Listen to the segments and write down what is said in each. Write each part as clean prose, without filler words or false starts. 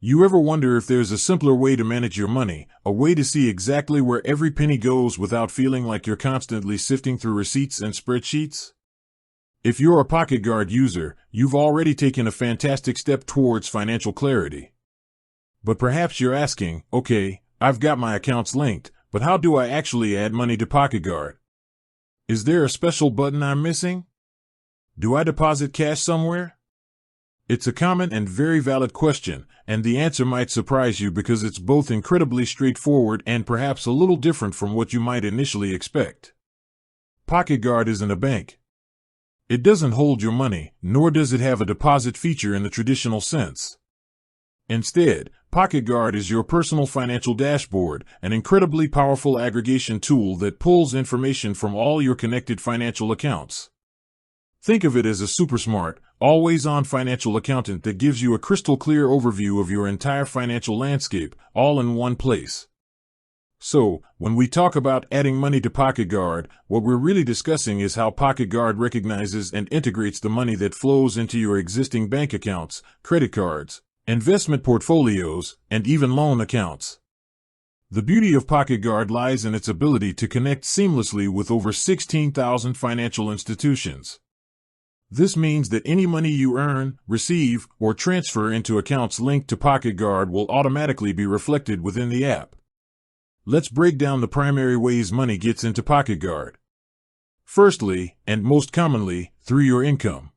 You ever wonder if there's a simpler way to manage your money, a way to see exactly where every penny goes without feeling like you're constantly sifting through receipts and spreadsheets? If you're a Pocketguard user, you've already taken a fantastic step towards financial clarity. But perhaps you're asking, okay, I've got my accounts linked, but how do I actually add money to Pocketguard? Is there a special button I'm missing? Do I deposit cash somewhere? It's a common and very valid question, and the answer might surprise you because it's both incredibly straightforward and perhaps a little different from what you might initially expect. Pocketguard isn't a bank. It doesn't hold your money, nor does it have a deposit feature in the traditional sense. Instead, Pocketguard is your personal financial dashboard, an incredibly powerful aggregation tool that pulls information from all your connected financial accounts. Think of it as a super smart, always-on financial accountant that gives you a crystal-clear overview of your entire financial landscape, all in one place. So, when we talk about adding money to Pocketguard, what we're really discussing is how Pocketguard recognizes and integrates the money that flows into your existing bank accounts, credit cards, investment portfolios, and even loan accounts. The beauty of Pocketguard lies in its ability to connect seamlessly with over 16,000 financial institutions. This means that any money you earn, receive, or transfer into accounts linked to Pocketguard will automatically be reflected within the app. Let's break down the primary ways money gets into Pocketguard. Firstly, and most commonly, through your income.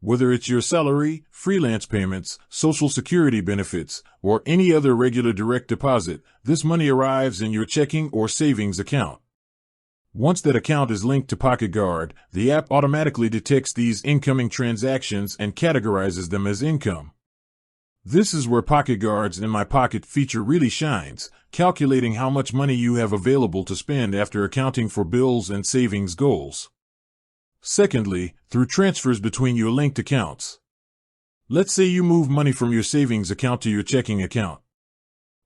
Whether it's your salary, freelance payments, Social Security benefits, or any other regular direct deposit, this money arrives in your checking or savings account. Once that account is linked to Pocketguard, the app automatically detects these incoming transactions and categorizes them as income. This is where Pocketguard's In My Pocket feature really shines, calculating how much money you have available to spend after accounting for bills and savings goals. Secondly, through transfers between your linked accounts. Let's say you move money from your savings account to your checking account.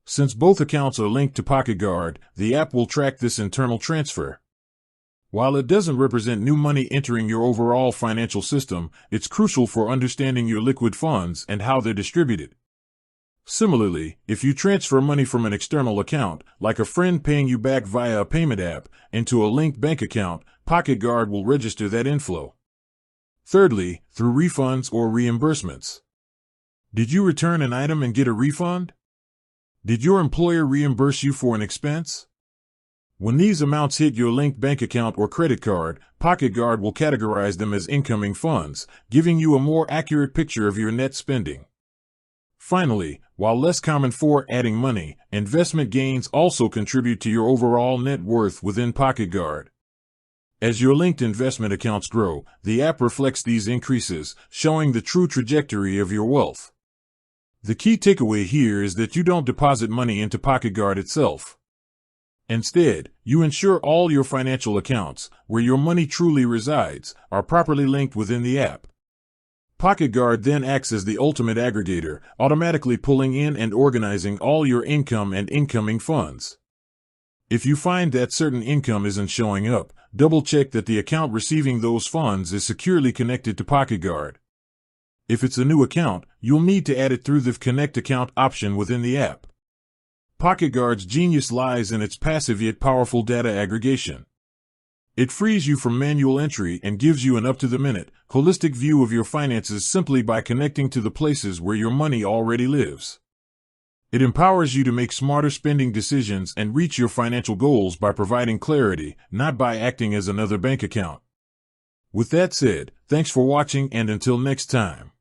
Since both accounts are linked to Pocketguard, the app will track this internal transfer. While it doesn't represent new money entering your overall financial system, it's crucial for understanding your liquid funds and how they're distributed. Similarly, if you transfer money from an external account, like a friend paying you back via a payment app, into a linked bank account, Pocketguard will register that inflow. Thirdly, through refunds or reimbursements. Did you return an item and get a refund? Did your employer reimburse you for an expense? When these amounts hit your linked bank account or credit card, Pocketguard will categorize them as incoming funds, giving you a more accurate picture of your net spending. Finally, while less common for adding money, investment gains also contribute to your overall net worth within Pocketguard. As your linked investment accounts grow, the app reflects these increases, showing the true trajectory of your wealth. The key takeaway here is that you don't deposit money into Pocketguard itself. Instead, you ensure all your financial accounts, where your money truly resides, are properly linked within the app. Pocketguard then acts as the ultimate aggregator, automatically pulling in and organizing all your income and incoming funds. If you find that certain income isn't showing up, double-check that the account receiving those funds is securely connected to Pocketguard. If it's a new account, you'll need to add it through the Connect Account option within the app. Pocketguard's genius lies in its passive yet powerful data aggregation. It frees you from manual entry and gives you an up-to-the-minute, holistic view of your finances simply by connecting to the places where your money already lives. It empowers you to make smarter spending decisions and reach your financial goals by providing clarity, not by acting as another bank account. With that said, thanks for watching, and until next time.